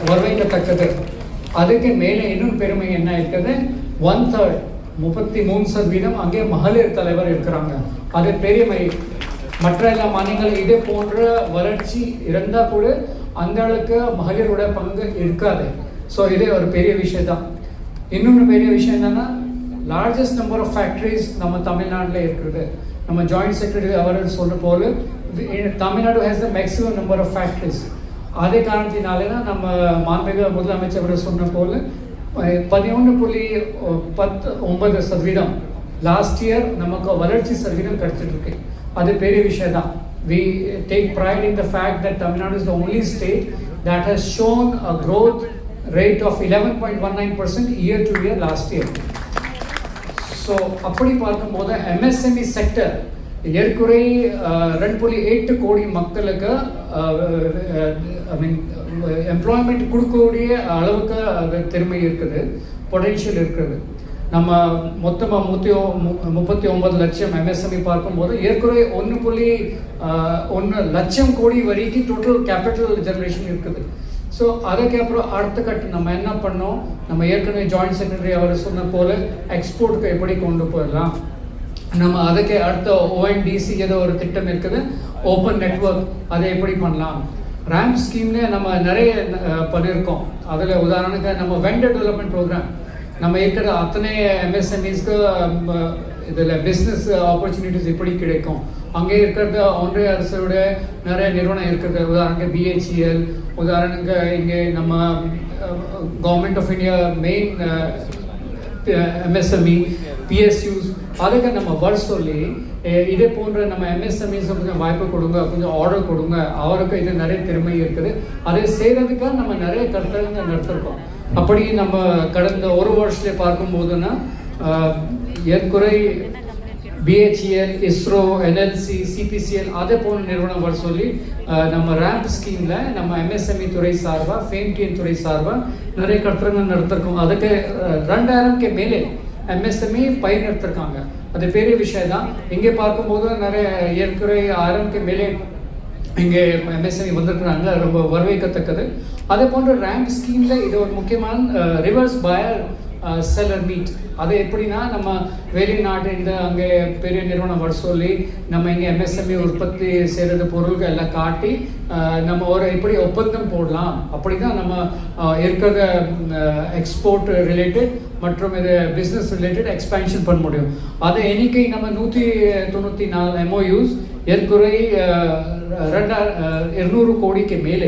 வரவேற்கத்தக்கது. அதுக்கு மேலே இன்னும் பெருமை என்ன இருக்குது, 1/3 33% அங்கே மகளிர் தலைவர் இருக்கிறாங்க. அது பெருமை. மற்ற எல்லா மாநிலங்கள் இதே போன்ற வளர்ச்சி இருந்தால் கூட அந்த அளவுக்கு மகளிரோட பங்கு இருக்காது. ஸோ இதே ஒரு பெரிய விஷயம் தான். இன்னொன்று பெரிய விஷயம் என்னன்னா, லார்ஜஸ்ட் நம்பர் ஆஃப் ஃபேக்ட்ரிஸ் நம்ம தமிழ்நாட்டில் இருக்கிறது. நம்ம ஜாயிண்ட் செக்ரட்டரி அவர் சொல்ற போல Tamil Nadu has the maximum number of factories. அதே காரணத்தினாலே தான் நம்ம மாண்புமிகு முதலமைச்சர் அவர் சொன்ன போல 11.9% லாஸ்ட் இயர் நமக்கு வளர்ச்சி சதவீதம் கிடைச்சிட்டு இருக்கு. அது பெரிய விஷயம் தான். We take pride in the fact that Tamil Nadu is the only state that has shown a growth rate of 11.19% year to year last year. So அப்படி பார்க்கும்போது MSME செக்டர் ஏற்குறை 2.8 கோடி மக்களுக்கு எம்ப்ளாய்மெண்ட் கொடுக்கக்கூடிய அளவுக்கு அது திறமை இருக்குது, பொட்டென்ஷியல் இருக்குது. நம்ம மொத்தமாக 39 லட்சம் MSME பார்க்கும்போது ஏற்குறை 1.1 லட்சம் கோடி வரைக்கும் டோட்டல் கேபிட்டல் ஜெனரேஷன் இருக்குது. ஸோ அதுக்கப்புறம் அடுத்த கட்டு நம்ம என்ன பண்ணோம், நம்ம ஏற்கனவே ஜாயிண்ட் செக்ரட்டரி அவர் சொன்ன போல எக்ஸ்போர்ட்டுக்கு எப்படி கொண்டு போயிடலாம், நம்ம அதுக்கு அடுத்த ONDC ஏதோ ஒரு திட்டம் இருக்குது, ஓப்பன் நெட்வொர்க், அதை எப்படி பண்ணலாம். ரேம்ப் ஸ்கீம்ல நம்ம நிறைய பண்ணியிருக்கோம். அதில் உதாரணத்துக்கு நம்ம வெண்டர் டெவலப்மெண்ட் ப்ரோக்ராம், நம்ம இருக்கிற அத்தனை MSMEஸ்க்கு இதில் பிஸ்னஸ் ஆப்பர்ச்சுனிட்டிஸ் எப்படி கிடைக்கும், அங்கே இருக்கிறது ஒன்றிய அரசோட நிறைய நிறுவனம் இருக்கிறது. உதாரணத்துக்கு BHEL, உதாரணத்துக்கு இங்கே நம்ம government of India main MSME, PSUs, அதுக்கு நம்ம வர சொல்லி இதே போன்ற நம்ம MSMEs கொஞ்சம் வாய்ப்பு கொடுங்க, கொஞ்சம் ஆர்டர் கொடுங்க, அவருக்கு இது நிறைய திறமை இருக்குது, அதை செய்கிறதுக்காக நம்ம நிறைய கருத்தரங்க நடத்திருக்கோம். அப்படி நம்ம கடந்த ஒரு வருஷத்துல பார்க்கும்போதுன்னா ஏற்குறை BHEL, ISRO, NLC, CPCL அதே போன்ற நிறுவனம் வர சொல்லி நம்ம ரேம்ப் ஸ்கீம்ல நம்ம MSME துறை சார்பாக, FAME துறை சார்பாக நிறைய கருத்தரங்கள் நடத்திருக்கோம். அதுக்கு 2000க்கு மேலே MSME பயிர் எடுத்திருக்காங்க. அது பெரிய விஷயம் தான். இங்கே பார்க்கும்போது நிறைய ஏற்குறை 1000க்கு மேலே இங்கே MSME வந்திருக்கிறாங்க, ரொம்ப வரவேற்கத்தக்கது. அதே போன்ற ரேம்ப் ஸ்கீம்ல இது ஒரு முக்கியமான ரிவர்ஸ் பயர் செல்லர் மீட். அது எப்படின்னா, நம்ம வெளிநாட்டு இந்த அங்கே பெரிய நிறுவனம் வர சொல்லி நம்ம இங்கே MSME உற்பத்தி செய்கிறது பொருள்கள் எல்லாம் காட்டி நம்ம ஒரு இப்படி ஒப்பந்தம் போடலாம். அப்படி தான் நம்ம இருக்கிறத எக்ஸ்போர்ட் ரிலேட்டட் மற்றும் இது பிஸ்னஸ் ரிலேட்டட் எக்ஸ்பேன்ஷன் பண்ண முடியும். அதை எண்ணிக்கை நம்ம 194 MOUs ஏற்குறை 200 கோடிக்கு மேலே